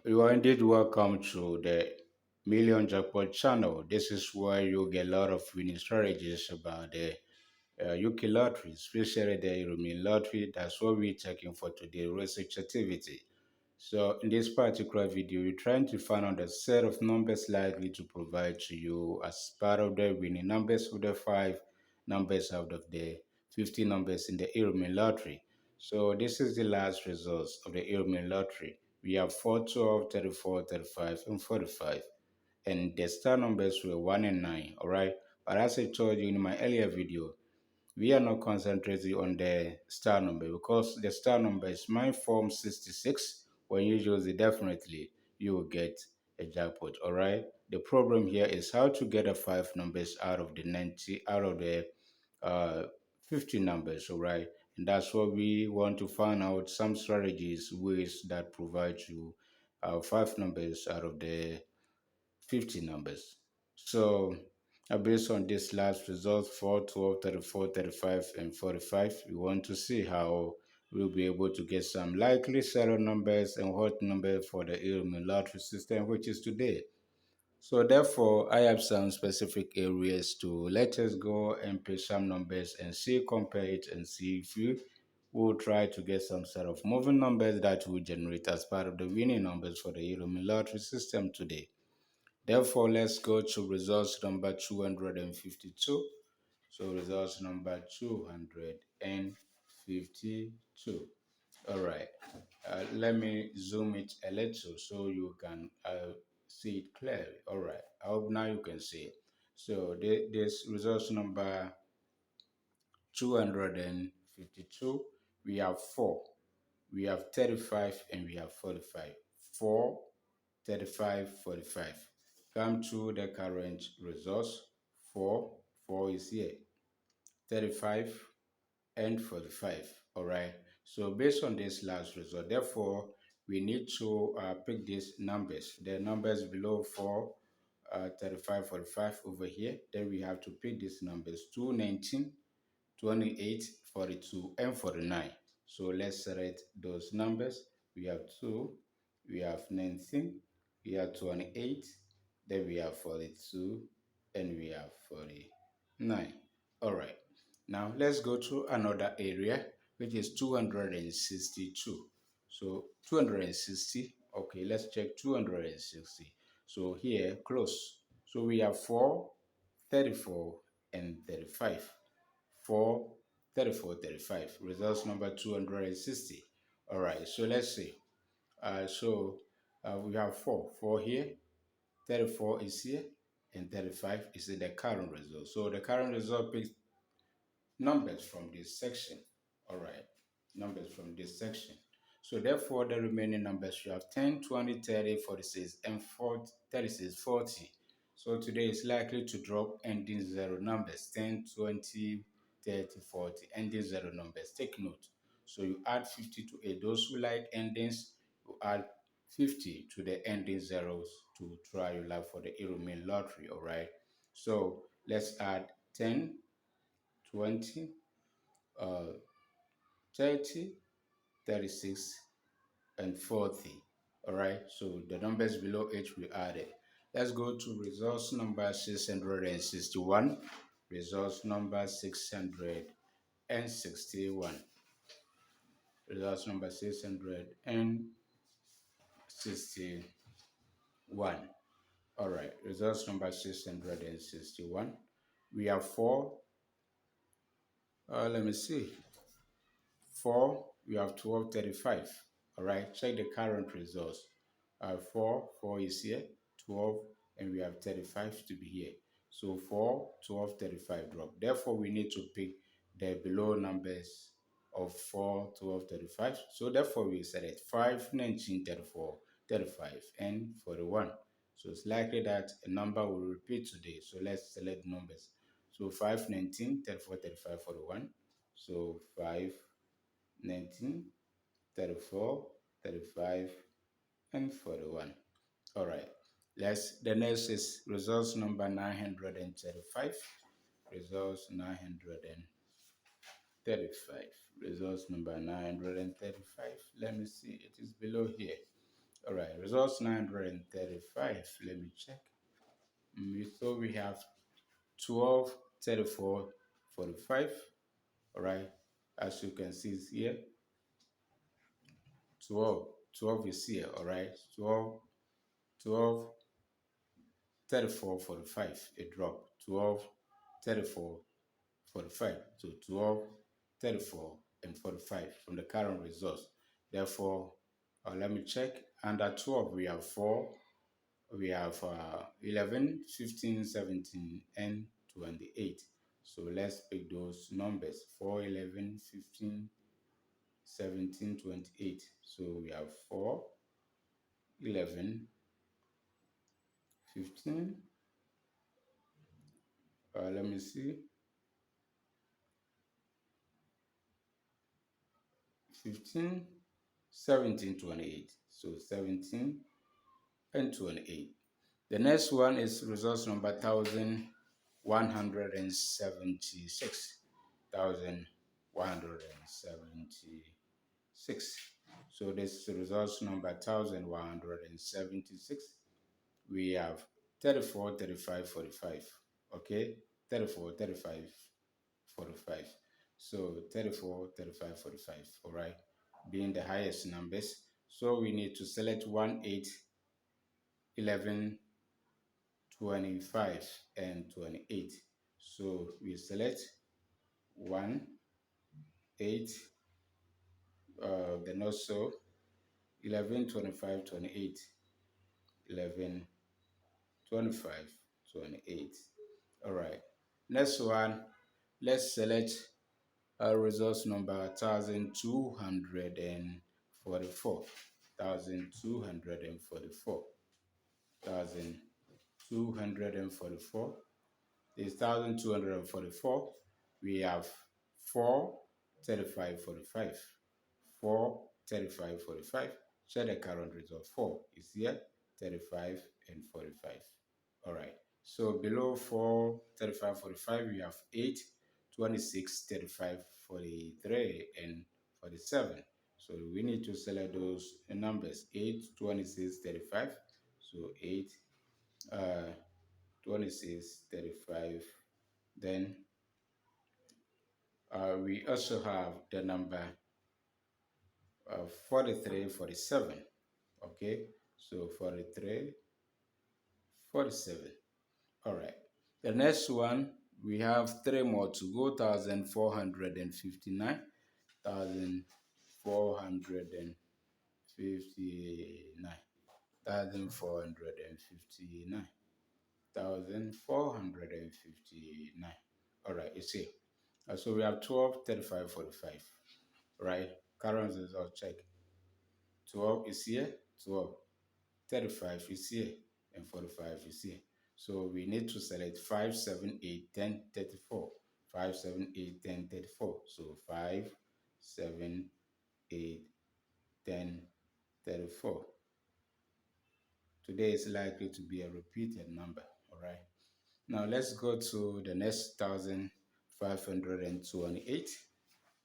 You are indeed welcome to the Million Jackpot channel. This is where you get a lot of winning strategies about the UK lottery, especially the Euromillions lottery. That's what we're taking for today's research activity. So in this particular video, we're trying to find out the set of numbers likely to provide to you as part of the winning numbers of the 5 numbers out of the 50 numbers in the Euromillions lottery. So this is the last results of the Euromillions lottery. We have 4, 12, 34, 35, and 45. And the star numbers were 1 and 9, alright? But as I told you in my earlier video, we are not concentrating on the star number because the star number is my form 66. When you use it, definitely you will get a jackpot. All right. The problem here is how to get the 5 numbers out of the 90, out of the uh, 50 numbers. All right. And that's what we want to find out, some strategies, ways that provide you 5 numbers out of the 50 numbers. So, based on this last result 4, 12, 34, 35, and 45, we want to see how we'll be able to get some likely serial numbers and what number for the Euromillions lottery system, which is today. So, therefore, I have some specific areas to let us go and pick some numbers and see, compare it, and see if you will try to get some sort of moving numbers that will generate as part of the winning numbers for the Euromillions lottery system today. Therefore, let's go to results number 252. So results number 252. All right. Let me zoom it a little so you can see it clearly. All right. I hope now you can see it. So this results number 252. We have 4. We have 35 and we have 45. 4, 35, 45. Come to the current results. 4, 4 is here. 35 and 45. All right. So based on this last result, therefore, we need to pick these numbers. The numbers below 4, 35, 45 over here. Then we have to pick these numbers 2, 19, 28, 42, and 49. So let's select those numbers. We have 2, we have 19, we have 28, then we have 42, and we have 49. All right. Now let's go to another area, which is 262. So 260. Okay, let's check 260. So here, close. So we have 4, 34, and 35. 4, 34, 35. Results number 260. All right, so let's see. We have 4. 4 here, 34 is here, and 35 is in the current result. So the current result picks numbers from this section. All right, numbers from this section. So therefore, the remaining numbers you have 10, 20, 30, 46, and 40, 36, 40. So today is likely to drop ending zero numbers, 10, 20, 30, 40, ending zero numbers. Take note. So you add 50 to 8. Those who like endings, you add 50 to the ending zeros to try your luck for the Euromillions lottery. All right. So let's add 10, 20, uh, 30, 36, and 40. All right, so the numbers below each we added. Let's go to results number 661. Results number 661. Results number 661. All right, results number 661. We have 4. Let me see. 4, we have 1235. All right, check the current results. 4 is here, 12, and we have 35 to be here. So 4, 12, 35 drop. Therefore, we need to pick the below numbers of 4, 12, 35. So therefore, we select 5, 19, 34, 35, and 41. So it's likely that a number will repeat today. So let's select numbers. So 5, 19, 34, 35, 41. So 5, 19, 34, 35, and 41. All right. The next is results number 935. Results 935. Results number 935. Let me see. It is below here. All right, results 935. Let me check. So we have 12, 34, 45. All right, as you can see it's here, 12. 12 is here. All right, 12, 12, 34, 45. It dropped. 12, 34, 45. So 12, 34, and 45 from the current results. Therefore, let me check. Under 12, we have 4, we have 11, 15, 17, and 28. So let's pick those numbers: 4, 11, 15, 17, 28. So we have 4, 11, 15, let me see, 15, 17, 28. So 17 and 28. The next one is results number 1176. 1176. So this results number 1176. We have 34, 35, 45. Okay, 34, 35, 45. So 34, 35, 45. All right, being the highest numbers. So we need to select 1, 8, 11, 25, and 28. So we select 1, 8, then also 11, 25, 28, 11, 25, 28. All right. Next one, let's select results number 1244. 1244. 1244. Is 1244. We have 4, 35, 45. 4, 35, 45. Check the current result. 4 is here, 35, and 45. All right. So below 4, 35, 45, we have 8, 26, 35, 43, and 47. So we need to select those numbers: 8, 26, 35. So 8, 26, 35. Then we also have the number 43, 47. Okay, so 43, 47. All right. The next one, we have 3 more to go: 1459, 1459, 1459, 1459. All right, you see. So we have 12, 35, 45. Right? Current result check. 12 is here, 12. 35 is here, and 45 is here. So we need to select 5, 7, 8, 10, 34. 5, 7, 8, 10, 34. So 5, 7, 8, 10, 34. Today is likely to be a repeated number. All right. Now let's go to the next 1528.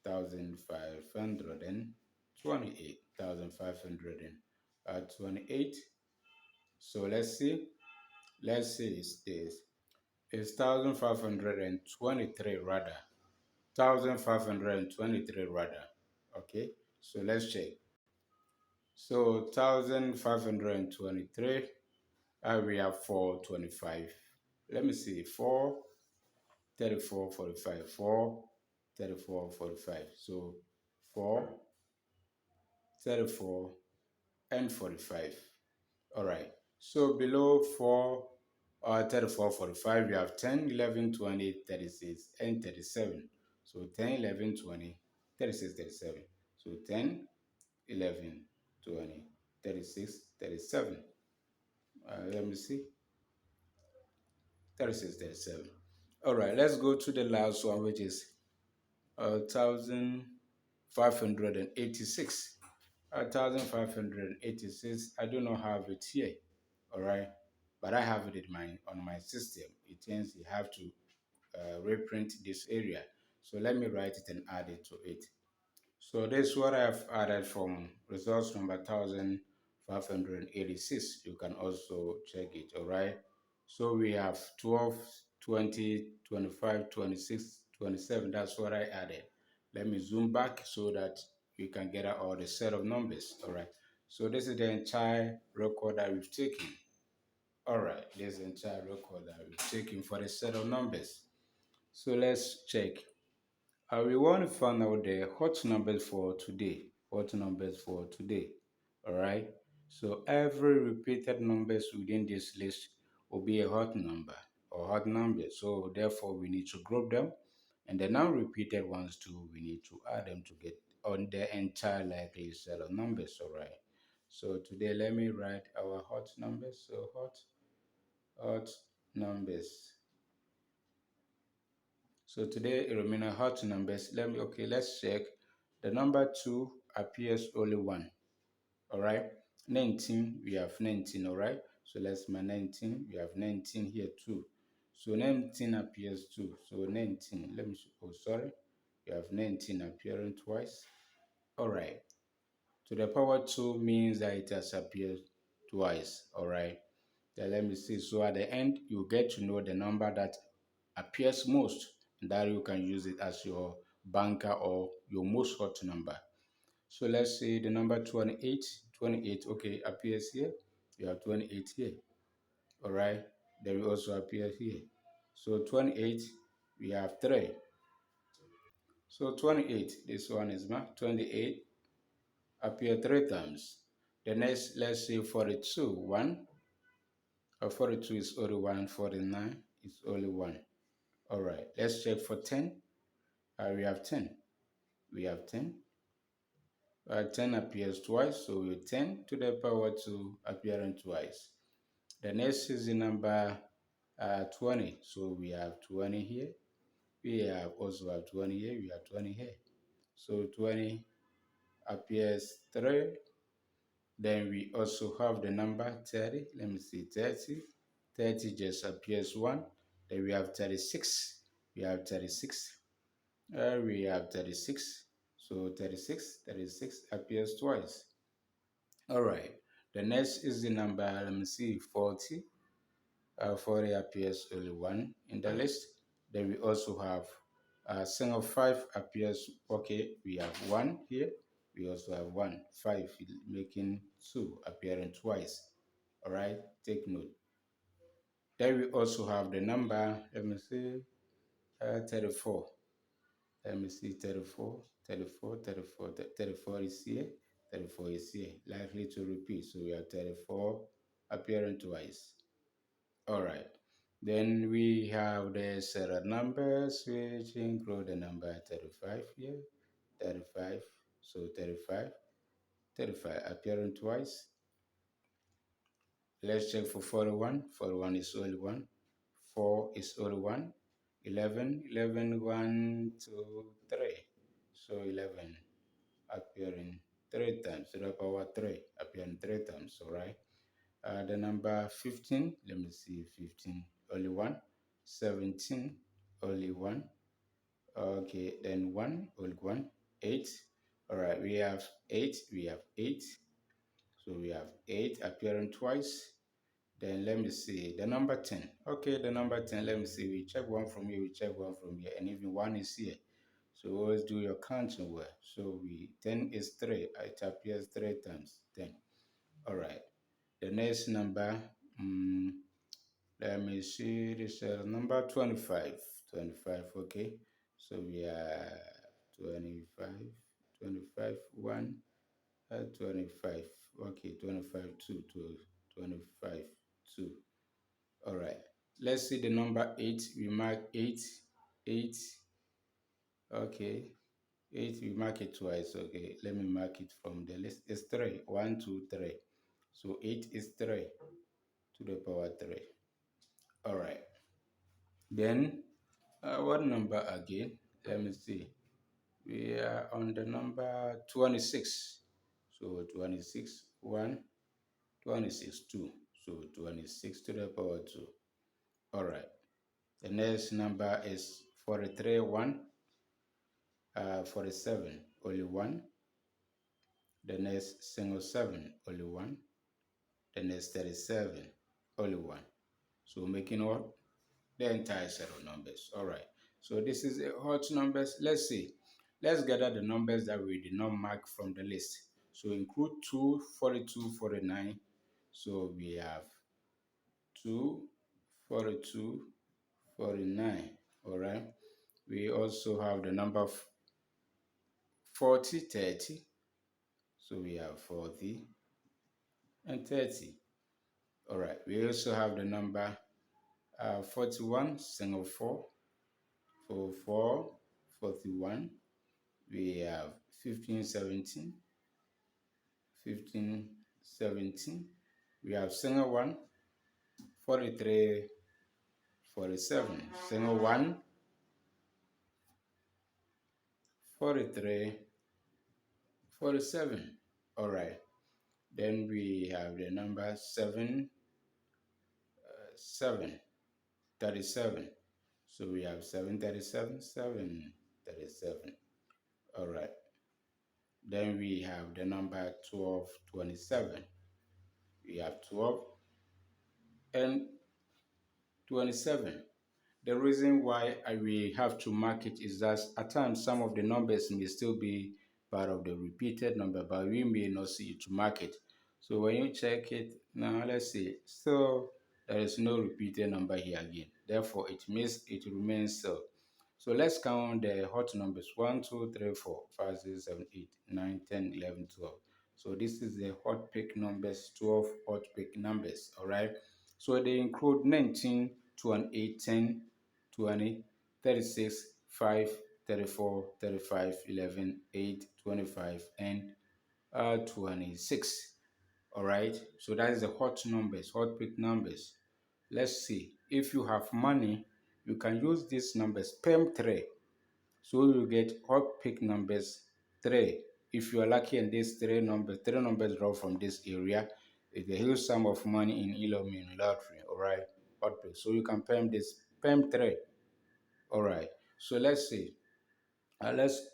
1528. 1528. So let's see. Let's see this. It's 1523 rather. 1523 rather. Okay. So let's check. So 1523. We have 425. Let me see. 4, 34, 45. 4, 34, 45. So 4, 34, and 45. All right. So below 4, 34, 45, we have 10, 11, 20, 36, and 37. So 10, 11, 20, 36, 37. So 10, 11, 20, 36, 37. Let me see. 36, 37. All right. Let's go to the last one, which is 1586. 1586. I do not have it here. All right, but I have it in on my system. It means you have to reprint this area. So let me write it and add it to it. So this is what I've added from results number 586. You can also check it, all right? So we have 12, 20, 25, 26, 27. That's what I added. Let me zoom back so that you can get out all the set of numbers, all right? So this is the entire record that we've taken. All right, this is the entire record that we've taken for the set of numbers. So let's check. We want to find out the hot numbers for today. Hot numbers for today. All right. So every repeated numbers within this list will be a hot number or hot number. So therefore, we need to group them, and the non-repeated ones too. We need to add them to get on the entire likely set of numbers. All right. So today, let me write our hot numbers. So hot numbers. So today it remain hot numbers. Let's check. The number 2 appears only one. All right. 19, we have 19, all right. So let's my 19, we have 19 here too. So 19 appears too. So 19, sorry. We have 19 appearing twice. All right. So the power 2 means that it has appeared twice, all right. Then let me see. So at the end, you get to know the number that appears most, and that you can use it as your banker or your most hot number. So let's say the number 28, 28, okay, appears here. You have 28 here, all right. Then we also appear here. So 28, we have 3. So 28, this one is my 28, appear 3 times. The next, let's say 42, 1. 42 is only 1, 49 is only 1. All right, let's check for 10. We have 10. We have 10. 10 appears twice, so 10 to the power 2 appearing twice. The next is the number 20. So we have 20 here. We have also have 20 here. We have 20 here. So 20 appears 3. Then we also have the number 30. Let me see, 30. 30 just appears 1. Then we have 36. We have 36. We have 36. So 36 appears twice. All right. The next is the number, let me see, 40. 40 appears only 1 in the list. Then we also have single 5 appears, okay, we have 1 here. We also have 1, 5, making 2 appearing twice. All right, take note. Then we also have the number, let me see, 34. Let me see, 34, 34, 34, 34 is here, 34 is here, likely to repeat. So we have 34 appearing twice. All right. Then we have the set of numbers which include the number 35 here, 35, so 35, 35 appearing twice. Let's check for 41. 41 is only 1. 4 is only 1. 11, 11, 1, 2, 3. So 11 appearing 3 times. So the power 3 appearing 3 times, all right. The number 15, let me see, 15, only 1. 17, only 1. Okay, then 1, only 1. 8, all right, we have 8, we have 8. So we have 8 appearing twice. Then let me see, the number 10. Okay, the number 10, let me see, we check one from here, we check one from here, and even 1 is here. So always do your counting well. So 10 is 3, it appears 3 times, 10. All right. The next number, let me see, this number 25. 25, okay. So we are 25, 25, 1, 25. Okay, 25, 2, 25, 2. All right. Let's see the number 8. We mark 8, 8. Okay, 8, we mark it twice. Okay, let me mark it from the list. It's 3. 1, 2, 3. So 8 is 3 to the power 3. All right. Then, what number again? Let me see. We are on the number 26. So 26, 1, 26, 2. So 26 to the power 2. All right. The next number is 43, 1. 47, only 1. The next single 7, only 1. then there's 37, only one. So making what? The entire set of numbers. All right. So this is a hot numbers. Let's see. Let's gather the numbers that we did not mark from the list. So include 2, 42, 49. So we have 2, 42, 49. All right. We also have the number 40, 30. So we have 40 and 30. All right. We also have the number 41, single 4, 4, 41. We have 15, 17, 15, 17. We have single 1, 43, 47. Single 1, 43, 47. All right. Then we have the number 7, 7, 37. So we have 737, 737. All right. Then we have the number 12, 27. We have 12 and 27. The reason why we have to mark it is that at times some of the numbers may still be part of the repeated number, but we may not see it to mark it. So when you check it, now let's see, so there is no repeated number here again. Therefore, it means it remains so. So let's count the hot numbers 1, 2, 3, 4, 5, 6, 7, 8, 9, 10, 11, 12. So this is the hot pick numbers, 12 hot pick numbers, all right? So they include 19, 28, 10, 20, 36, 5, 34, 35, 11, 8, 25, and 26. All right. So that is the hot numbers, hot pick numbers. Let's see. If you have money, you can use these numbers, PEM 3. So you get hot pick numbers 3. If you are lucky and these three numbers draw from this area, it's a huge sum of money in Euromillions lottery. All right. Hot pick. So you can PEM this PEM 3. All right. So let's see. Let's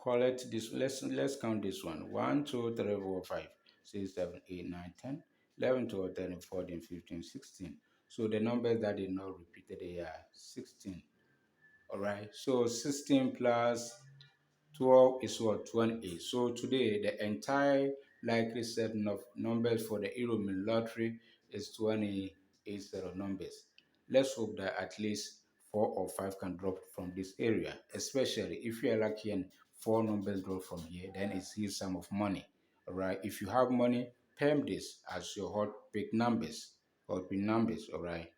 collect this. Let's count this one. 1, 2, 3, 4, 5, 6, 7, 8, 9, 10, 11, 12, 13, 14, 15, 16. So the numbers that did not repeated here are 16. All right. So 16 plus 12 is what? 28. So today, the entire likely set of numbers for the Euromillions lottery is 28 set of numbers. Let's hope that at least 4 or 5 can drop from this area, especially if you are lucky and 4 numbers drop from here, then it's huge sum of money. All right. If you have money, perm this as your hot pick numbers. Hot pick numbers. All right.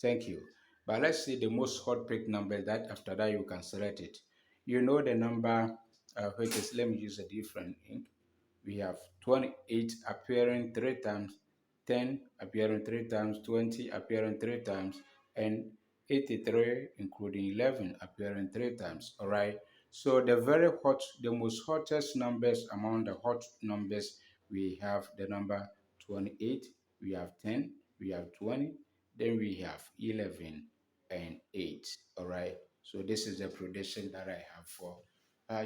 Thank you. But let's see the most hot pick number that after that you can select it. You know the number which is, let me use a different ink. We have 28 appearing 3 times, 10 appearing 3 times, 20 appearing 3 times, and 83 including 11 appearing 3 times. All right. So the most hottest numbers among the hot numbers, we have the number 28, we have 10, we have 20, then we have 11 and 8. All right. So this is the prediction that I have for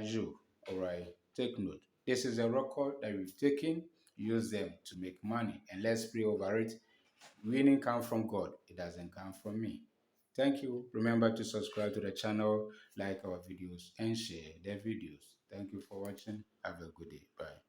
you. All right. Take note. This is a record that we've taken. Use them to make money, and let's pray over it. Winning comes from God. It doesn't come from me. Thank you. Remember to subscribe to the channel, like our videos, and share the videos. Thank you for watching. Have a good day. Bye.